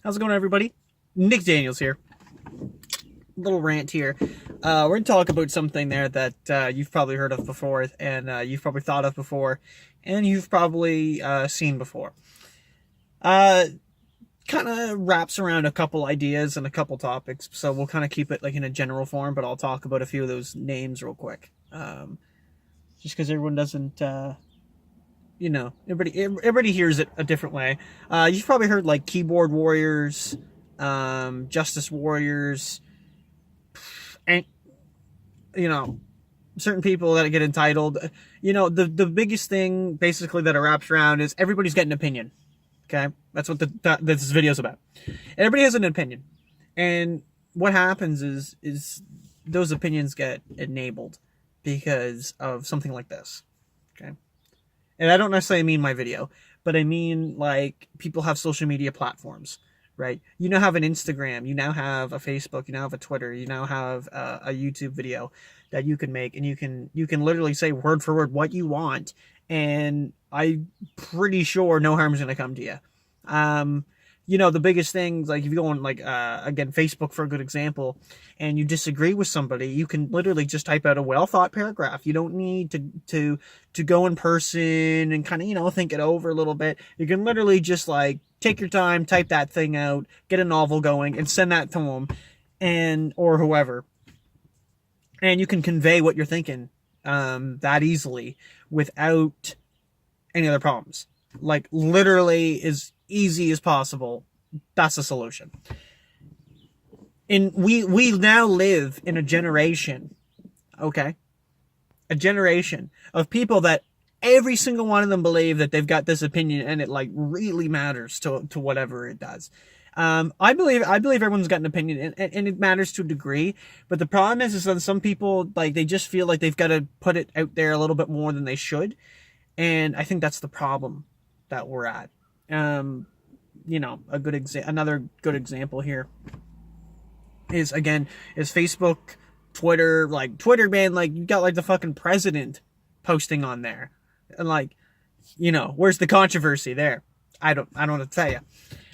How's it going, everybody? Nick Daniels here. Little rant here. We're going to talk about something there that you've probably heard of before, and you've probably thought of before, and you've probably seen before. Uh, Kind of wraps around a couple ideas and a couple topics, so we'll kind of keep it like in a general form, but I'll talk about a few of those names real quick. Just because everyone doesn't, everybody hears it a different way. You've probably heard like keyboard warriors, justice warriors, and you know certain people that get entitled. The biggest thing basically that it wraps around is everybody's getting an opinion. Okay, that's what this video is about. Everybody has an opinion, and what happens is those opinions get enabled because of something like this. Okay, and I don't necessarily mean my video, but I mean like people have social media platforms, right? You now have an Instagram, you now have a Facebook, you now have a Twitter, you now have a YouTube video that you can make, and you can literally say word for word what you want, and I'm pretty sure no harm is going to come to you. Um, the biggest things, like if you go on like again Facebook for a good example, and you disagree with somebody, you can literally just type out a well thought paragraph. You don't need to go in person and kind of think it over a little bit. You can literally just like take your time, type that thing out, get a novel going, and send that to them, and or whoever, and you can convey what you're thinking that easily without any other problems. Like literally as easy as possible. That's the solution. And we now live in a generation, okay? A generation of people that every single one of them believe that they've got this opinion and it like really matters to whatever it does. I believe everyone's got an opinion, and it matters to a degree. But the problem is that some people like they just feel like they've got to put it out there a little bit more than they should, and I think that's the problem that we're at. Another good example here is Facebook, Twitter. Like Twitter, man, like you got like the fucking president posting on there, and like, where's the controversy there? I don't know what to tell you.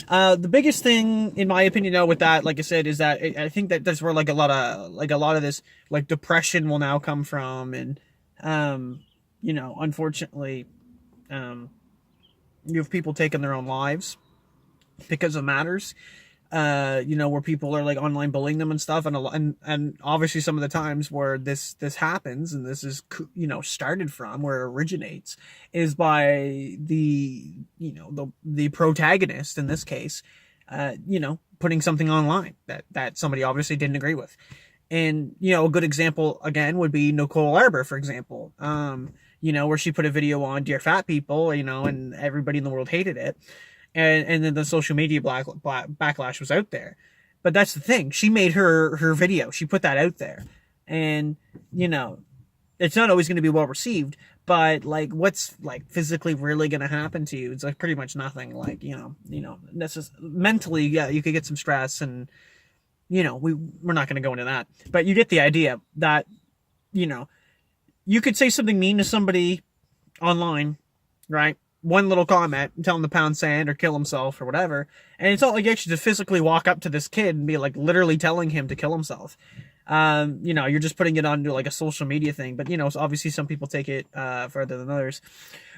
The biggest thing, in my opinion, though, with that, like I said, is that I think that that's where like a lot of this like depression will now come from, and unfortunately, you have people taking their own lives because of matters. Where people are like online bullying them and stuff, and obviously some of the times where this happens, and this is started from where it originates is by the protagonist in this case, putting something online that somebody obviously didn't agree with. And a good example again would be Nicole Arbour, for example. Where she put a video on Dear Fat People, and everybody in the world hated it, and then the social media backlash was out there. But that's the thing. She made her video. She put that out there. And, it's not always going to be well received, but like what's like physically really going to happen to you? It's like pretty much nothing. Like, mentally, yeah, you could get some stress, and, we're not going to go into that, but you get the idea that, you could say something mean to somebody online, right? One little comment, tell him to pound sand or kill himself or whatever. And it's not like you actually to physically walk up to this kid and be like literally telling him to kill himself. You're just putting it onto like a social media thing. But, so obviously some people take it further than others.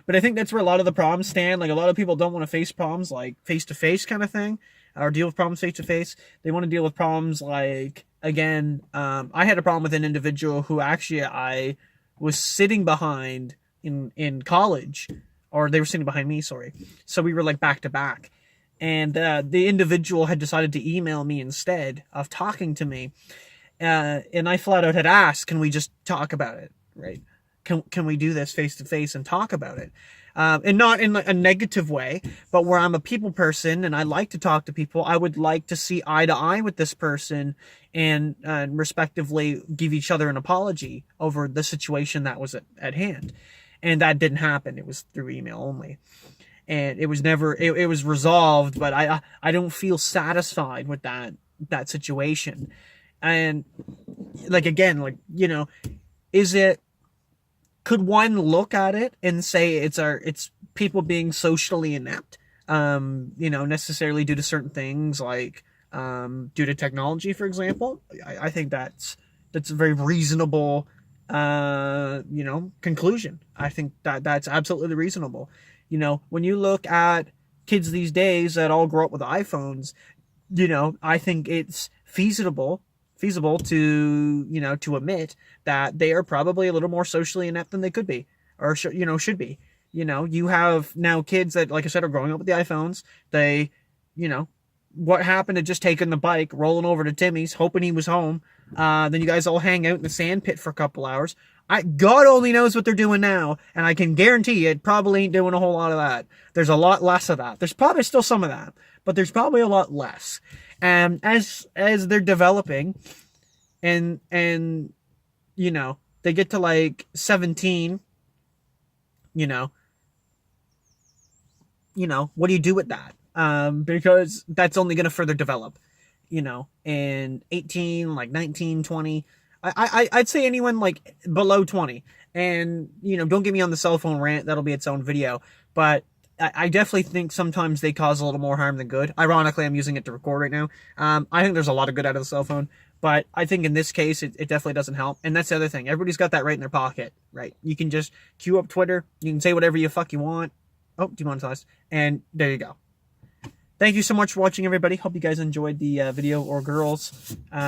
But I think that's where a lot of the problems stand. Like a lot of people don't want to face problems like face to face kind of thing, or deal with problems face to face. They want to deal with problems like, again, I had a problem with an individual who actually I was sitting behind in college, or they were sitting behind me, sorry. So we were like back to back. And the individual had decided to email me instead of talking to me. And I flat out had asked, can we just talk about it, right? Can we do this face to face and talk about it? And not in a negative way, but where I'm a people person and I like to talk to people, I would like to see eye to eye with this person and respectively give each other an apology over the situation that was at hand. And that didn't happen. It was through email only. And it was never, it was resolved, but I don't feel satisfied with that situation. And like, again, like, is it, could one look at it and say it's people being socially inept? you know, necessarily due to certain things, like due to technology, for example. I think that's a very reasonable, you know, conclusion. I think that that's absolutely reasonable. You know, when you look at kids these days that all grow up with iPhones, you know, I think it's feasible to, you know, to admit that they are probably a little more socially inept than they could be, or you know, should be. You know, you have now kids that, like I said, are growing up with the iPhones. They, you know, what happened to just taking the bike, rolling over to Timmy's, hoping he was home. Then you guys all hang out in the sand pit for a couple hours. God only knows what they're doing now, and I can guarantee you it probably ain't doing a whole lot of that. There's a lot less of that. There's probably still some of that, but there's probably a lot less. And as they're developing, and you know, they get to like 17, you know, what do you do with that? Because that's only going to further develop, you know, and 18, like 19, 20, I'd say anyone like below 20. And, you know, don't get me on the cell phone rant. That'll be its own video. But I definitely think sometimes they cause a little more harm than good. Ironically, I'm using it to record right now. I think there's a lot of good out of the cell phone. But I think in this case, it definitely doesn't help. And that's the other thing. Everybody's got that right in their pocket, right? You can just queue up Twitter. You can say whatever you fuck you want. Oh, demonetized. And there you go. Thank you so much for watching, everybody. Hope you guys enjoyed the video, or girls. You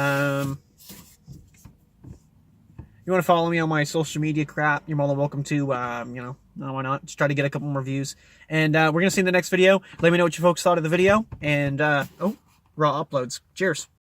want to follow me on my social media crap, you're more than welcome to. You know, why not? Just try to get a couple more views. And we're going to see you in the next video. Let me know what you folks thought of the video. And, oh, raw uploads. Cheers.